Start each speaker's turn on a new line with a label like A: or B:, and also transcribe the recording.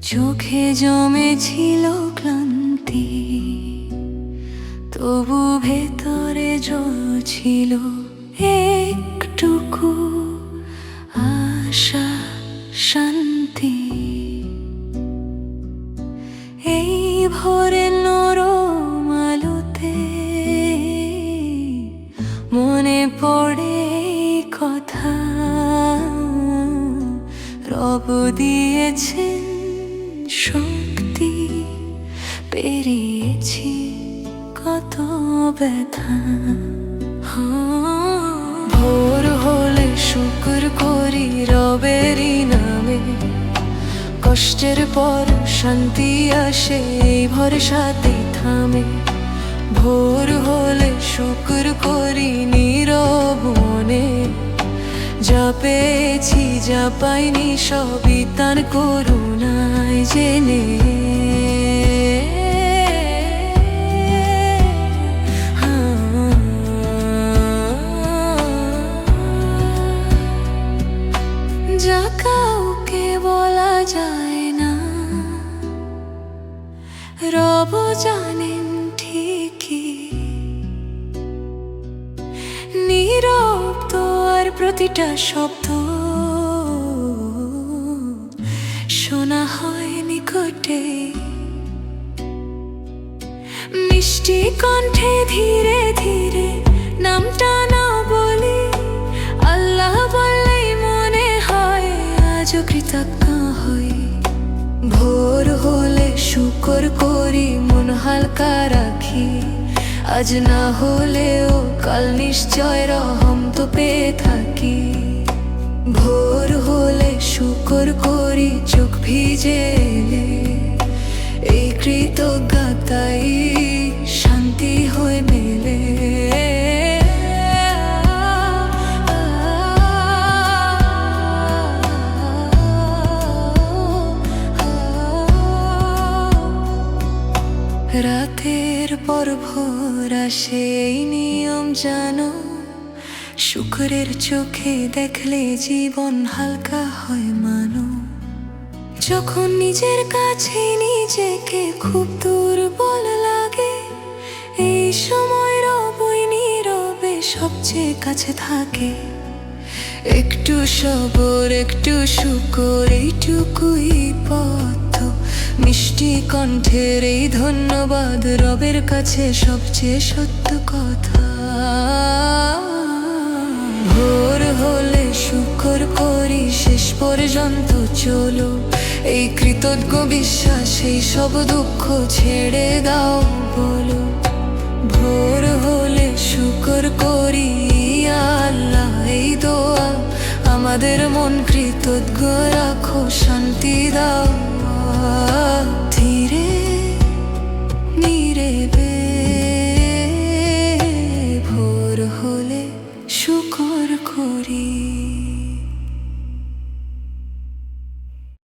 A: চোখে জমেছিল ক্লান্তি, তবু ভেতরে জ্বলছিল একটুকু আশা, শান্তি। এই ভোরে নরম আলোতে মনে পড়ে কথা, রব দিয়েছেন শক্তি, পেরিয়েছি কত ব্যথা। ভোর হলে শুকর করি রবেরই নামে, কষ্টের পর শান্তি আসে এই ভরসাতে থামে। ভোর হলে শুকর করি নীরব মনে, যা পেয়েছি যা পাইনি সবই তার করুণায় জেনে। যা কাউকে বলা যায় না, রব জানেন ঠিকই। নীরব তো আর প্রতিটা শব্দ শোনা হয় নিকটে, মিষ্টি কণ্ঠে ধীরে ধীরে নামটা না বলি, আল্লাহ বললেই মনে হয় আজও কৃতজ্ঞ হই। ভোর হলে শুকর করি মন হালকা রাখি, আজ না হলেও কাল নিশ্চয় রহম তো পেয়ে থাকি। ভোর হলে শুকর করি চোখ ভিজে এলে, এই কৃতজ্ঞতাই শান্তি হয়ে মেলে। রাতের পর ভোর আসে এই নিয়ম জানো, শুকরের চোখে দেখলে জীবন হালকা হয় মানো। যখন নিজের কাছে নিজেকে খুব দুর্বল লাগে, এই সময় রবই নীরবে সবচেয়ে কাছে থাকে। একটু সবর একটু শুকর এইটুকুই পথ, মিষ্টি কণ্ঠের এই ধন্যবাদ রবের কাছে সবচেয়ে সত্য কথা। ভোর হলে শুকর করি শেষ পর্যন্ত চলো, এই কৃতজ্ঞ বিশ্বাস এই সব দুঃখ ছেড়ে দাও বলো। ভোর হলে শুকর করি আল্লাহ এই দোয়া, আমাদের মন কৃতজ্ঞ রাখো, শান্তি